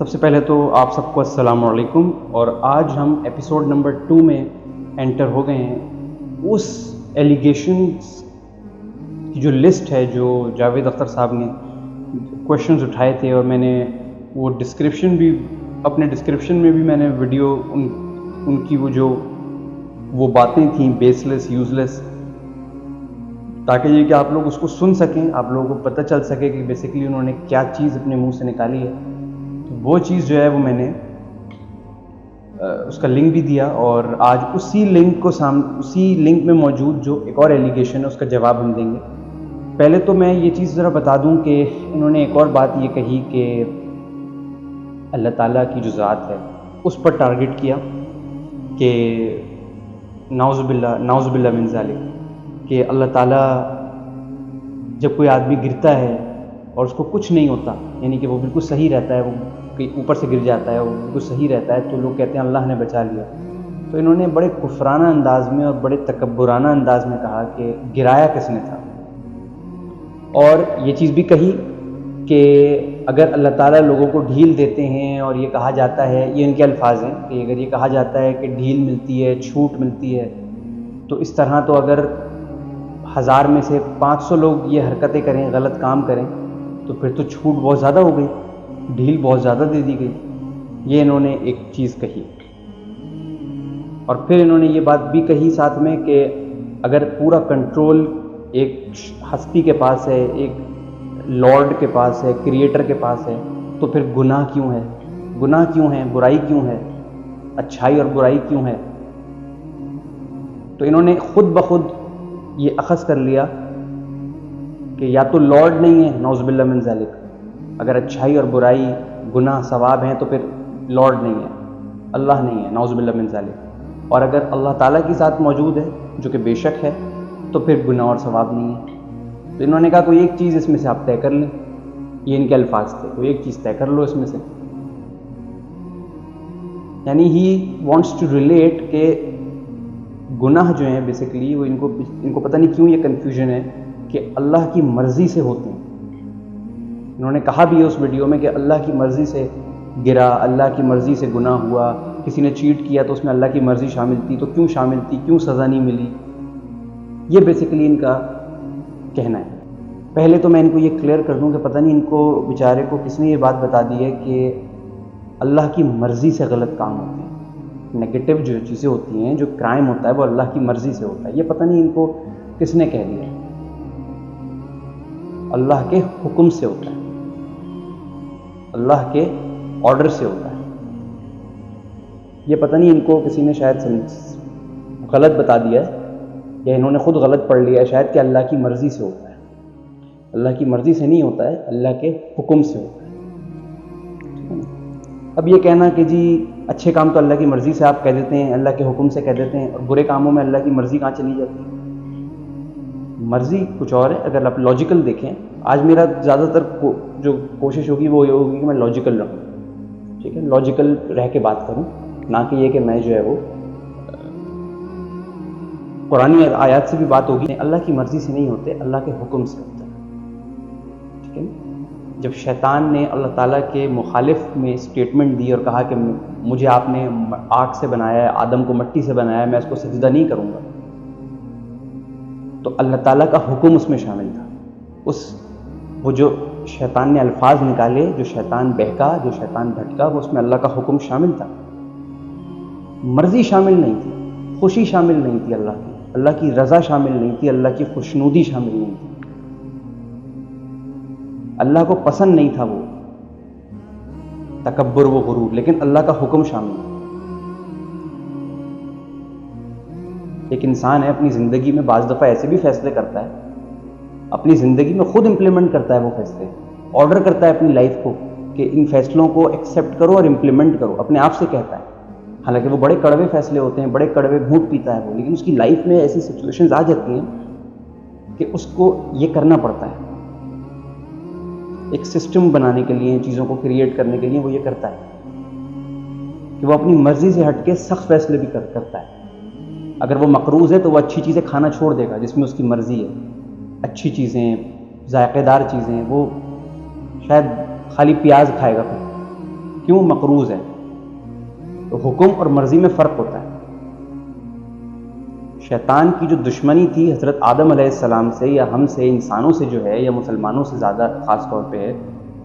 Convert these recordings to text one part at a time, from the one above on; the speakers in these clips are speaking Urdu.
سب سے پہلے تو آپ سب کو السلام علیکم، اور آج ہم ایپیسوڈ نمبر 2 میں انٹر ہو گئے ہیں۔ اس ایلیگیشنز کی جو لسٹ ہے جو جاوید اختر صاحب نے کویشچنز اٹھائے تھے، اور میں نے وہ ڈسکرپشن بھی اپنے ڈسکرپشن میں بھی میں نے ویڈیو ان کی وہ باتیں تھیں بیس لیس یوز لیس، تاکہ یہ کہ آپ لوگ اس کو سن سکیں، آپ لوگوں کو پتہ چل سکے کہ بیسیکلی انہوں نے کیا چیز اپنے منہ سے نکالی ہے۔ وہ چیز جو ہے وہ میں نے اس کا لنک بھی دیا، اور آج اسی لنک میں موجود جو ایک اور ایلیگیشن ہے اس کا جواب ہم دیں گے۔ پہلے تو میں یہ چیز ذرا بتا دوں کہ انہوں نے ایک اور بات یہ کہی کہ اللہ تعالیٰ کی جو ذات ہے اس پر ٹارگٹ کیا کہ نعوذ باللہ من ذالک، کہ اللہ تعالیٰ جب کوئی آدمی گرتا ہے اور اس کو کچھ نہیں ہوتا، یعنی کہ وہ بالکل صحیح رہتا ہے، وہ اوپر سے گر جاتا ہے، وہ بالکل صحیح رہتا ہے، تو لوگ کہتے ہیں اللہ نے بچا لیا۔ تو انہوں نے بڑے کفرانہ انداز میں اور بڑے تکبرانہ انداز میں کہا کہ گرایا کس نے تھا، اور یہ چیز بھی کہی کہ اگر اللہ تعالیٰ لوگوں کو ڈھیل دیتے ہیں، اور یہ کہا جاتا ہے، یہ ان کے الفاظ ہیں کہ اگر یہ کہا جاتا ہے کہ ڈھیل ملتی ہے، چھوٹ ملتی ہے، تو اس طرح تو اگر 1000 میں سے 500 لوگ یہ حرکتیں کریں، غلط کام کریں، تو پھر تو چھوٹ بہت زیادہ ہو گئی، ڈھیل بہت زیادہ دے دی گئی۔ یہ انہوں نے ایک چیز کہی، اور پھر انہوں نے یہ بات بھی کہی ساتھ میں کہ اگر پورا کنٹرول ایک ہستی کے پاس ہے، ایک لارڈ کے پاس ہے، کریٹر کے پاس ہے، تو پھر گناہ کیوں ہے؟ گناہ کیوں ہے؟ برائی کیوں ہے؟ اچھائی اور برائی کیوں ہے؟ تو انہوں نے خود بخود یہ اخذ کر لیا کہ یا تو لارڈ نہیں ہے، نعوذ باللہ من ذالک، اگر اچھائی اور برائی گناہ ثواب ہیں تو پھر لارڈ نہیں ہے، اللہ نہیں ہے، نعوذ باللہ من ذالک، اور اگر اللہ تعالیٰ کی ذات موجود ہے جو کہ بے شک ہے، تو پھر گناہ اور ثواب نہیں ہے۔ تو انہوں نے کہا کوئی ایک چیز اس میں سے آپ طے کر لیں، یہ ان کے الفاظ تھے، کوئی ایک چیز طے کر لو اس میں سے، یعنی ہی وانٹس ٹو ریلیٹ کہ گناہ جو ہیں بیسیکلی وہ ان کو پتہ نہیں کیوں یہ کنفیوژن ہے کہ اللہ کی مرضی سے ہوتے ہیں۔ انہوں نے کہا بھی ہے اس ویڈیو میں کہ اللہ کی مرضی سے گرا، اللہ کی مرضی سے گناہ ہوا، کسی نے چیٹ کیا تو اس میں اللہ کی مرضی شامل تھی، تو کیوں شامل تھی، کیوں سزا نہیں ملی؟ یہ بیسیکلی ان کا کہنا ہے۔ پہلے تو میں ان کو یہ کلیئر کر دوں کہ پتہ نہیں ان کو بیچارے کو کس نے یہ بات بتا دی ہے کہ اللہ کی مرضی سے غلط کام ہوتے ہیں، نیگیٹو جو چیزیں ہوتی ہیں، جو کرائم ہوتا ہے وہ اللہ کی مرضی سے ہوتا ہے۔ یہ پتہ نہیں ان کو کس نے کہہ دیا، اللہ کے حکم سے ہوتا ہے، اللہ کے آرڈر سے ہوتا ہے۔ یہ پتہ نہیں ان کو کسی نے شاید غلط بتا دیا ہے، یا انہوں نے خود غلط پڑھ لیا ہے شاید کہ اللہ کی مرضی سے ہوتا ہے۔ اللہ کی مرضی سے نہیں ہوتا ہے، اللہ کے حکم سے ہوتا ہے۔ اب یہ کہنا کہ جی اچھے کام تو اللہ کی مرضی سے آپ کہہ دیتے ہیں، اللہ کے حکم سے کہہ دیتے ہیں، اور برے کاموں میں اللہ کی مرضی کہاں چلی جاتی ہے؟ مرضی کچھ اور ہے۔ اگر آپ لاجیکل دیکھیں، آج میرا زیادہ تر جو کوشش ہوگی وہ یہ ہوگی کہ میں لاجیکل رہوں، ٹھیک ہے، لاجیکل رہ کے بات کروں، نہ کہ یہ کہ میں جو ہے وہ قرآن آیات سے بھی بات ہوگی، اللہ کی مرضی سے نہیں ہوتے، اللہ کے حکم سے ہوتا ہے، ٹھیک ہے۔ جب شیطان نے اللہ تعالیٰ کے مخالف میں اسٹیٹمنٹ دی اور کہا کہ مجھے آپ نے آگ سے بنایا ہے، آدم کو مٹی سے بنایا ہے، میں اس کو سجدہ نہیں کروں گا، تو اللہ تعالیٰ کا حکم اس میں شامل تھا۔ وہ جو شیطان نے الفاظ نکالے، جو شیطان بہکا، جو شیطان بھٹکا، وہ اس میں اللہ کا حکم شامل تھا، مرضی شامل نہیں تھی، خوشی شامل نہیں تھی، اللہ کی رضا شامل نہیں تھی، اللہ کی خوشنودی شامل نہیں تھی، اللہ کو پسند نہیں تھا وہ تکبر و غرور، لیکن اللہ کا حکم شامل ہے۔ ایک انسان ہے اپنی زندگی میں بعض دفعہ ایسے بھی فیصلے کرتا ہے، اپنی زندگی میں خود امپلیمنٹ کرتا ہے، وہ فیصلے آرڈر کرتا ہے اپنی لائف کو کہ ان فیصلوں کو ایکسیپٹ کرو اور امپلیمنٹ کرو، اپنے آپ سے کہتا ہے، حالانکہ وہ بڑے کڑوے فیصلے ہوتے ہیں، بڑے کڑوے گھونٹ پیتا ہے وہ، لیکن اس کی لائف میں ایسی سچویشنز آ جاتی ہیں کہ اس کو یہ کرنا پڑتا ہے۔ ایک سسٹم بنانے کے لیے، چیزوں کو کریٹ کرنے کے لیے وہ یہ کرتا ہے کہ وہ اپنی مرضی سے ہٹ کے سخت فیصلے بھی کرتا ہے۔ اگر وہ مقروض ہے تو وہ اچھی چیزیں کھانا چھوڑ دے گا جس میں اس کی مرضی ہے، اچھی چیزیں، ذائقے دار چیزیں، وہ شاید خالی پیاز کھائے گا پھر، کیوں مقروض ہے؟ تو حکم اور مرضی میں فرق ہوتا ہے. شیطان کی جو دشمنی تھی حضرت آدم علیہ السلام سے یا ہم سے انسانوں سے جو ہے، یا مسلمانوں سے زیادہ خاص طور پہ ہے،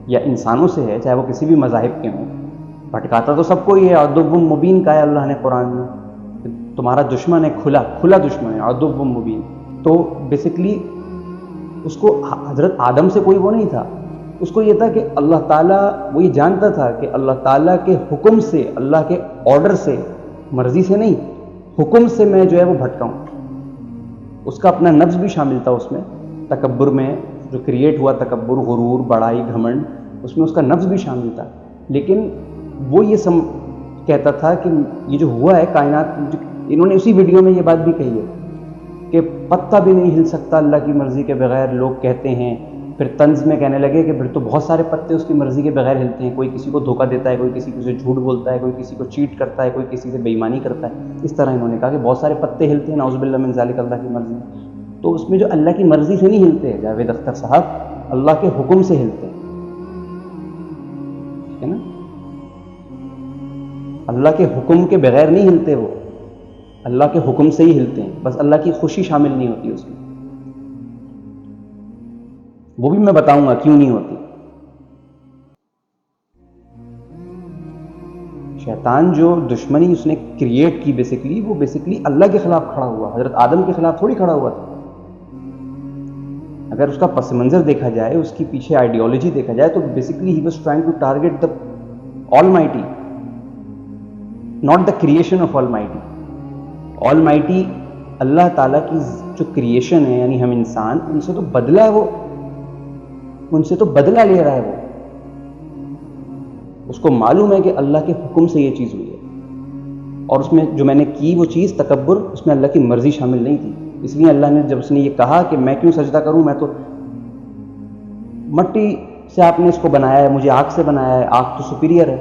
یا انسانوں سے ہے، چاہے وہ کسی بھی مذاہب کے ہوں، بھٹکاتا تو سب کو ہی ہے. عدو مبین کہا ہے اللہ نے قرآن میں، تمہارا دشمن ہے، کھلا دشمن ہے، عدو مبین. تو بیسکلی اس کو حضرت آدم سے کوئی وہ نہیں تھا، اس کو یہ تھا کہ اللہ تعالیٰ، وہ یہ جانتا تھا کہ اللہ تعالیٰ کے حکم سے، اللہ کے آرڈر سے، مرضی سے نہیں، حکم سے میں جو ہے وہ بھٹکاؤں. اس کا اپنا نفس بھی شامل تھا اس میں، تکبر میں جو کریٹ ہوا، تکبر، غرور، بڑائی، گھمنڈ، اس میں اس کا نفس بھی شامل تھا. لیکن وہ یہ کہتا تھا کہ یہ جو ہوا ہے کائنات، انہوں نے اسی ویڈیو میں یہ بات بھی کہی ہے کہ پتہ بھی نہیں ہل سکتا اللہ کی مرضی کے بغیر، لوگ کہتے ہیں. پھر طنز میں کہنے لگے کہ پھر تو بہت سارے پتے اس کی مرضی کے بغیر ہلتے ہیں، کوئی کسی کو دھوکہ دیتا ہے، کوئی کسی کو جھوٹ بولتا ہے، کوئی کسی کو چیٹ کرتا ہے، کوئی کسی سے بے ایمانی کرتا ہے. اس طرح انہوں نے کہا کہ بہت سارے پتے ہلتے ہیں نعوذ باللہ من ذالک اللہ کی مرضی میں. تو اس میں جو اللہ کی مرضی سے نہیں ہلتے جاوید اختر صاحب، اللہ کے حکم سے ہلتے ہیں، ٹھیک ہے نا؟ اللہ کے حکم کے بغیر نہیں ہلتے، وہ اللہ کے حکم سے ہی ہلتے ہیں، بس اللہ کی خوشی شامل نہیں ہوتی اس میں. وہ بھی میں بتاؤں گا کیوں نہیں ہوتی. شیطان جو دشمنی اس نے کریٹ کی بیسکلی، وہ بیسکلی اللہ کے خلاف کھڑا ہوا، حضرت آدم کے خلاف تھوڑی کھڑا ہوا تھا. اگر اس کا پس منظر دیکھا جائے، اس کی پیچھے آئیڈیالوجی دیکھا جائے، تو basically he was trying to target the almighty, not the creation of almighty. Almighty اللہ تعالیٰ کی جو کریشن ہے، یعنی ہم انسان، ان سے تو بدلہ ہے، وہ ان سے تو بدلہ لے رہا ہے. وہ اس کو معلوم ہے کہ اللہ کے حکم سے یہ چیز ہوئی ہے، اور اس میں جو میں نے کی وہ چیز تکبر، اس میں اللہ کی مرضی شامل نہیں تھی. اس لیے اللہ نے جب اس نے یہ کہا کہ میں کیوں سجدہ کروں، میں تو مٹی سے آپ نے اس کو بنایا ہے، مجھے آگ سے بنایا ہے، آگ تو سپیریئر ہے.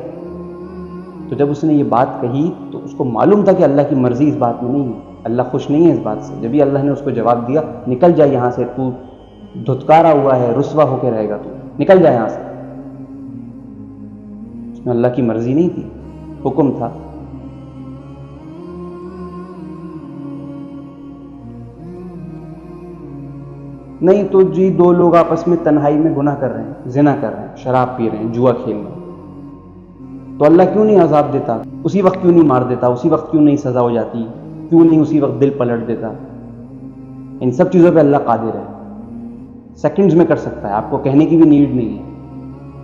تو جب اس نے یہ بات کہی تو اس کو معلوم تھا کہ اللہ کی مرضی اس بات میں نہیں ہے، اللہ خوش نہیں ہے اس بات سے. جبھی اللہ نے اس کو جواب دیا، نکل جا یہاں سے، تو دھتکارا ہوا ہے، رسوا ہو کے رہے گا، تو نکل جا یہاں سے. اس میں اللہ کی مرضی نہیں تھی، حکم تھا. نہیں تو جی دو لوگ آپس میں تنہائی میں گناہ کر رہے ہیں، زنا کر رہے ہیں، شراب پی رہے ہیں، جوا کھیل رہے ہیں، تو اللہ کیوں نہیں عذاب دیتا؟ اسی وقت کیوں نہیں مار دیتا؟ اسی وقت کیوں نہیں سزا ہو جاتی؟ کیوں نہیں اسی وقت دل پلٹ دیتا؟ ان سب چیزوں پہ اللہ قادر ہے، سیکنڈز میں کر سکتا ہے، آپ کو کہنے کی بھی نیڈ نہیں ہے.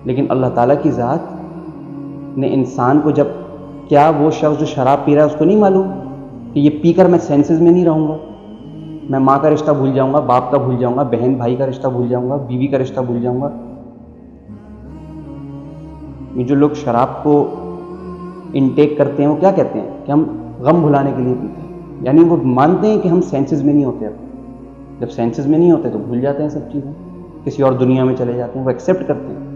لیکن اللہ تعالیٰ کی ذات نے انسان کو جب، کیا وہ شخص جو شراب پی رہا ہے اس کو نہیں معلوم کہ یہ پی کر میں سینسز میں نہیں رہوں گا، میں ماں کا رشتہ بھول جاؤں گا، باپ کا بھول جاؤں گا، بہن بھائی کا رشتہ بھول جاؤں گا، بیوی کا رشتہ بھول جاؤں گا. یہ جو لوگ شراب کو انٹیک کرتے ہیں وہ کیا کہتے ہیں کہ ہم غم بھلانے کے لیے پیتے ہیں، یعنی وہ مانتے ہیں کہ ہم سینسز میں نہیں ہوتے. اب جب سینسز میں نہیں ہوتے تو بھول جاتے ہیں سب چیزیں، کسی اور دنیا میں چلے جاتے ہیں، وہ ایکسیپٹ کرتے ہیں.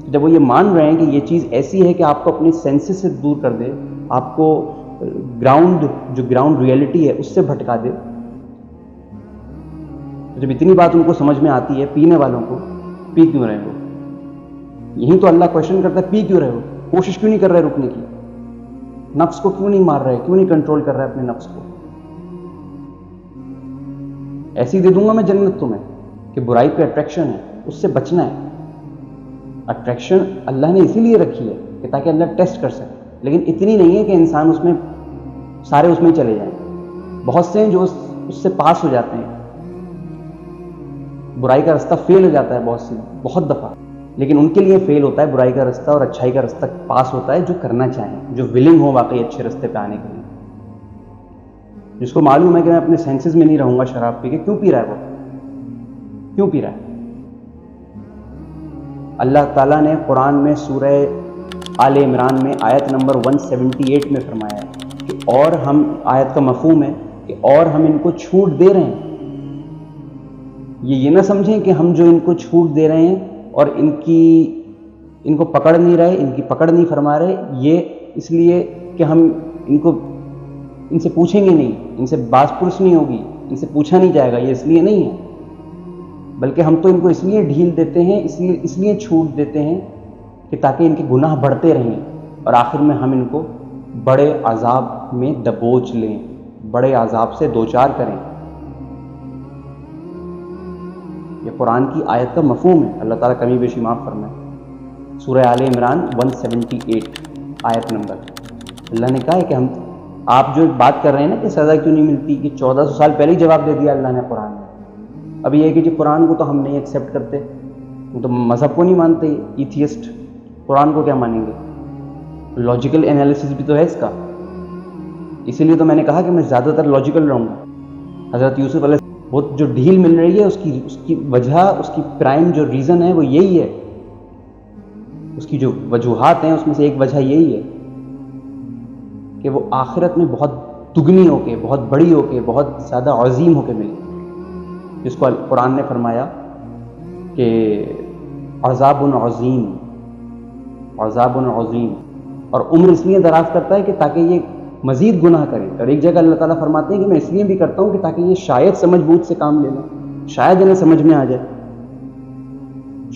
جب وہ یہ مان رہے ہیں کہ یہ چیز ایسی ہے کہ آپ کو اپنی سینسز سے دور کر دے، آپ کو گراؤنڈ ریئلٹی ہے اس سے بھٹکا دے، جب اتنی بات ان کو سمجھ میں آتی ہے، پینے والوں کو، پی کیوں رہے ہو؟ یہی تو اللہ کوشچن کرتا ہے، پی کیوں رہے ہو؟ کوشش کیوں نہیں کر رہے رکنے کی؟ نفس کو کیوں نہیں مار رہے؟ کیوں نہیں کنٹرول کر رہے اپنے نفس کو؟ ایسی دے دوں گا میں جنت تمہیں کہ برائی پہ اٹریکشن ہے، اس سے بچنا ہے. اٹریکشن اللہ نے اسی لیے رکھی ہے کہ تاکہ اللہ ٹیسٹ کر سکے، لیکن اتنی نہیں ہے کہ انسان اس میں سارے اس میں چلے جائیں. بہت سے ہیں جو اس سے پاس ہو جاتے ہیں، برائی کا رستہ فیل ہو جاتا ہے بہت دفعہ، لیکن ان کے لیے فیل ہوتا ہے برائی کا رستہ، اور اچھائی کا رستہ پاس ہوتا ہے جو کرنا چاہیں، جو ولنگ ہو واقعی اچھے رستے پہ آنے کے لیے. جس کو معلوم ہے کہ میں اپنے سینسز میں نہیں رہوں گا شراب پی کے، کیوں پی رہا ہے وہ؟ کیوں پی رہا ہے؟ اللہ تعالیٰ نے قرآن میں سورہ آل عمران میں آیت نمبر 178 میں فرمایا ہے کہ اور ہم، آیت کا مفہوم ہے کہ اور ہم ان کو چھوٹ دے رہے ہیں. یہ نہ سمجھیں کہ ہم جو ان کو چھوٹ دے رہے ہیں اور ان کو پکڑ نہیں رہے، ان کی پکڑ نہیں فرما رہے، یہ اس لیے کہ ہم ان سے پوچھیں گے نہیں، ان سے باز پرس نہیں ہوگی، ان سے پوچھا نہیں جائے گا، یہ اس لیے نہیں ہے. بلکہ ہم تو ان کو اس لیے ڈھیل دیتے ہیں، اس لیے چھوٹ دیتے ہیں کہ تاکہ ان کے گناہ بڑھتے رہیں، اور آخر میں ہم ان کو بڑے عذاب میں دبوچ لیں، بڑے عذاب سے دوچار کریں۔ یہ قرآن کی آیت کا مفہوم ہے، اللہ تعالیٰ کمی بیشی معاف فرمائے۔ سورہ آل عمران 178 آیت نمبر، اللہ نے کہا ہے کہ آپ جو بات کر رہے ہیں نا کہ سزا کیوں نہیں ملتی، کہ 1400 سال پہلے ہی جواب دے دیا اللہ نے قرآن میں۔ اب یہ ہے کہ جی قرآن کو تو ہم نہیں ایکسیپٹ کرتے، تو مذہب کو نہیں مانتے، ایتھیسٹ قرآن کو کیا مانیں گے؟ لاجیکل انالیسس بھی تو ہے اس کا، اسی لیے تو میں نے کہا کہ میں زیادہ تر لاجیکل رہوں گا۔ حضرت یوسف علیہ السلام وہ جو ڈھیل مل رہی ہے اس کی وجہ، اس کی پرائم جو ریزن ہے وہ یہی ہے، اس کی جو وجوہات ہیں اس میں سے ایک وجہ یہی ہے کہ وہ آخرت میں بہت دگنی ہو کے، بہت بڑی ہو کے، بہت زیادہ عظیم ہو کے ملے، جس کو قرآن نے فرمایا کہ عذاب عظیم، عذاب عظیم، اور عمر اس لیے دراز کرتا ہے کہ تاکہ یہ مزید گناہ کریں، اور ایک جگہ اللہ تعالیٰ فرماتے ہیں کہ میں اس لیے بھی کرتا ہوں کہ تاکہ یہ شاید سمجھ بوجھ سے کام لے لیں، شاید انہیں سمجھ میں آ جائے،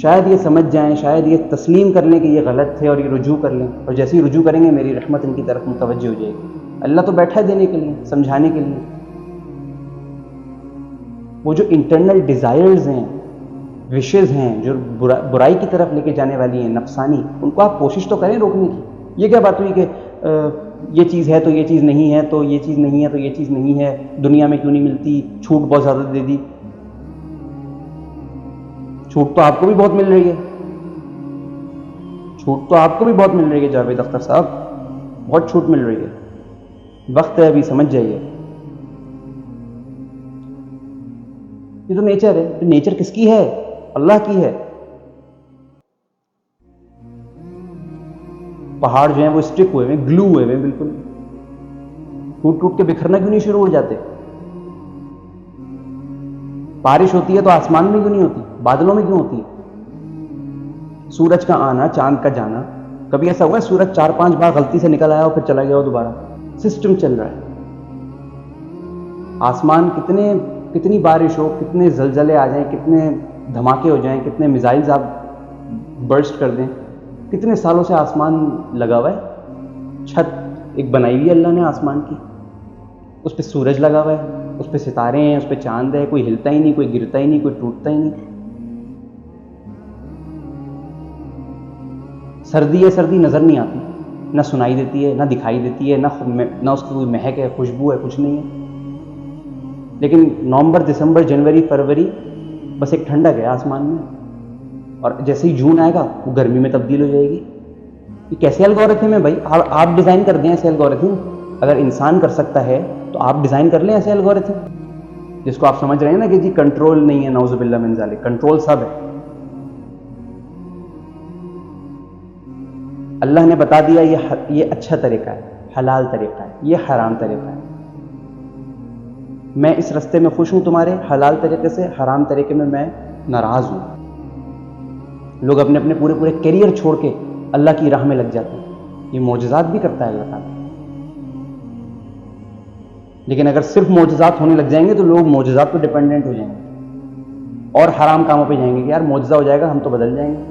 شاید یہ سمجھ جائیں، شاید یہ تسلیم کر لیں کہ یہ غلط ہے اور یہ رجوع کر لیں، اور جیسے ہی رجوع کریں گے میری رحمت ان کی طرف متوجہ ہو جائے گی۔ اللہ تو بیٹھا ہے دینے کے لیے، سمجھانے کے لیے۔ وہ جو انٹرنل ڈیزائرز ہیں، وشز ہیں، جو برائی کی طرف لے کے جانے والی ہیں، نفسانی، ان کو آپ کوشش تو کریں روکنے کی۔ یہ کیا بات ہوئی کہ یہ چیز ہے تو یہ چیز نہیں ہے، تو یہ چیز نہیں ہے تو یہ چیز نہیں ہے، دنیا میں کیوں نہیں ملتی، چھوٹ بہت زیادہ دے دی۔ چھوٹ تو آپ کو بھی بہت مل رہی ہے، چھوٹ تو آپ کو بھی بہت مل رہی ہے جاوید اختر صاحب، بہت چھوٹ مل رہی ہے، وقت ہے ابھی سمجھ جائیے۔ یہ تو نیچر ہے، نیچر کس کی ہے؟ اللہ کی ہے۔ پہاڑ جو ہیں وہ اسٹک ہوئے ہیں، گلو ہوئے ہیں بالکل، ٹوٹ ٹوٹ کے بکھرنا کیوں نہیں شروع ہو جاتے؟ بارش ہوتی ہے تو آسمان میں کیوں نہیں ہوتی، بادلوں میں کیوں ہوتی ہے؟ سورج کا آنا، چاند کا جانا، کبھی ایسا ہوا ہے سورج 4-5 بار غلطی سے نکل آیا اور پھر چلا گیا ہو دوبارہ؟ سسٹم چل رہا ہے۔ آسمان کتنی بارش ہو، کتنے زلزلے آ جائیں، کتنے دھماکے ہو جائیں، کتنے میزائلز آپ برسٹ کر دیں، کتنے سالوں سے آسمان لگا ہوا ہے، چھت ایک بنائی ہوئی ہے اللہ نے آسمان کی، اس پہ سورج لگا ہوا ہے، اس پہ ستارے ہیں، اس پہ چاند ہے، کوئی ہلتا ہی نہیں، کوئی گرتا ہی نہیں، کوئی ٹوٹتا ہی نہیں۔ سردی ہے، سردی نظر نہیں آتی، نہ سنائی دیتی ہے، نہ دکھائی دیتی ہے، نہ اس کی کوئی مہک ہے، خوشبو ہے، کچھ نہیں ہے۔ لیکن نومبر، دسمبر، جنوری، فروری بس ایک ٹھنڈک ہے آسمان میں، اور جیسے ہی جون آئے گا وہ گرمی میں تبدیل ہو جائے گی۔ یہ کیسے الگورتھم ہے بھائی؟ آپ ڈیزائن کر دیں ایسے الگورتھم، اگر انسان کر سکتا ہے تو آپ ڈیزائن کر لیں ایسے الگورتھم، جس کو آپ سمجھ رہے ہیں نا کہ جی کنٹرول نہیں ہے، نعوذ باللہ من ذالک، کنٹرول سب ہے۔ اللہ نے بتا دیا یہ اچھا طریقہ ہے، حلال طریقہ ہے، یہ حرام طریقہ ہے، میں اس رستے میں خوش ہوں تمہارے حلال طریقے سے، حرام طریقے میں میں ناراض ہوں۔ لوگ اپنے اپنے پورے کیریئر چھوڑ کے اللہ کی راہ میں لگ جاتے ہیں، یہ معجزات بھی کرتا ہے اللہ تعالیٰ۔ لیکن اگر صرف معجزات ہونے لگ جائیں گے تو لوگ معجزات پہ ڈیپینڈنٹ ہو جائیں گے اور حرام کاموں پہ جائیں گے کہ یار معجزہ ہو جائے گا ہم تو بدل جائیں گے،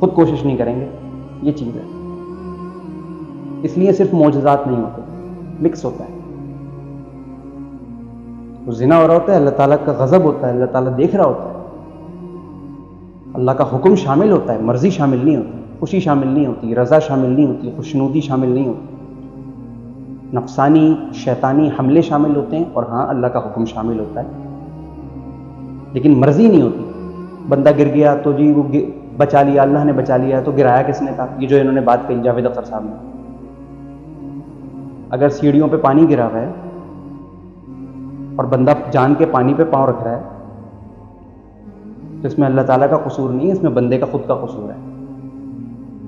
خود کوشش نہیں کریں گے۔ یہ چیز ہے، اس لیے صرف معجزات نہیں ہوتے، مکس ہوتا ہے۔ وہ زنا ہو رہا ہوتا ہے، اللہ تعالیٰ کا غضب ہوتا ہے، اللہ تعالیٰ دیکھ رہا ہوتا ہے، اللہ کا حکم شامل ہوتا ہے، مرضی شامل نہیں ہوتی، خوشی شامل نہیں ہوتی، رضا شامل نہیں ہوتی، خوشنودی شامل نہیں ہوتی، نفسانی شیطانی حملے شامل ہوتے ہیں، اور ہاں اللہ کا حکم شامل ہوتا ہے، لیکن مرضی نہیں ہوتی۔ بندہ گر گیا تو جی وہ بچا لیا، اللہ نے بچا لیا، تو گرایا کس نے تھا؟ یہ جو انہوں نے بات کہی جاوید اختر صاحب نے، اگر سیڑھیوں پہ پانی گرا ہوا ہے اور بندہ جان کے پانی پہ پاؤں رکھ رہا ہے تو اس میں اللہ تعالیٰ کا قصور نہیں ہے، اس میں بندے کا خود کا قصور ہے۔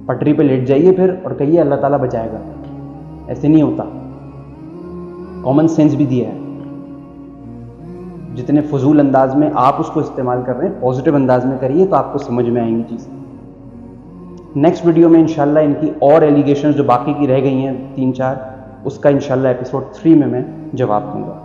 پٹری پہ لیٹ جائیے پھر اور کہیے اللہ تعالیٰ بچائے گا، ایسے نہیں ہوتا۔ کامن سینس بھی دیا ہے، جتنے فضول انداز میں آپ اس کو استعمال کر رہے ہیں پازیٹیو انداز میں کریے تو آپ کو سمجھ میں آئیں گی چیزیں۔ نیکسٹ ویڈیو میں انشاءاللہ ان کی اور ایلیگیشنز جو باقی کی رہ گئی ہیں 3-4، اس کا انشاءاللہ ایپیسوڈ 3 میں جواب دوں گا۔